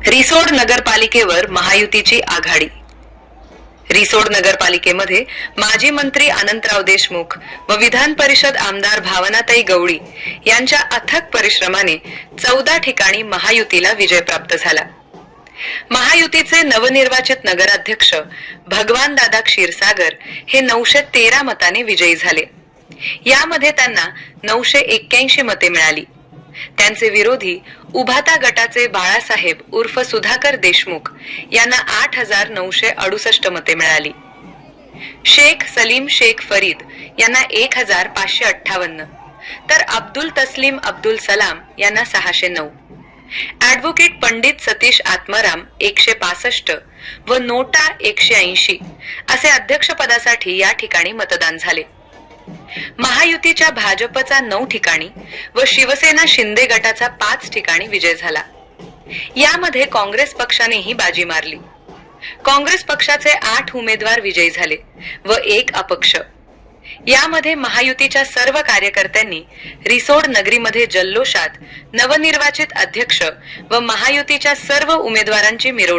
रिसोड नगरपालिकेवर महायुतीची आघाडी. रिसोड नगरपालिकेमध्ये माजी मंत्री अनंतराव देशमुख व विधान परिषद आमदार भावनाताई गवळी यांच्या अथक परिश्रमाने 14 ठिकाणी महायुतीला विजय प्राप्त झाला. महायुतीचे नवनिर्वाचित नगराध्यक्ष भगवान दादा क्षीरसागर हे 913 मताने विजयी झाले. यामध्ये त्यांना 981 मते मिळाली. त्यांचे विरोधी उभाता गटाचे बाळासाहेब उर्फ सुधाकर देशमुख यांना 8,968 मते मिळाली. शेख सलीम शेख फरीद यांना 1,558 तर अब्दुल तस्लीम अब्दुल सलाम यांना 609. ॲडव्होकेट पंडित सतीश आत्माराम 165 व नोटा 180 असे अध्यक्षपदासाठी या ठिकाणी मतदान झाले. महायुतीच्या भाजपचा 9 ठिकाणी व शिवसेना शिंदे गटाचा 5 ठिकाणी विजय झाला. यामध्ये काँग्रेस पक्षानेही बाजी मारली. काँग्रेस पक्षाचे 8 उमेदवार विजयी झाले व 1 अपक्ष. यामध्ये महायुतीच्या सर्व कार्यकर्त्यांनी रिसोड नगरीमध्ये जल्लोषात नवनिर्वाचित अध्यक्ष व महायुतीच्या सर्व उमेदवारांची मिरवणूक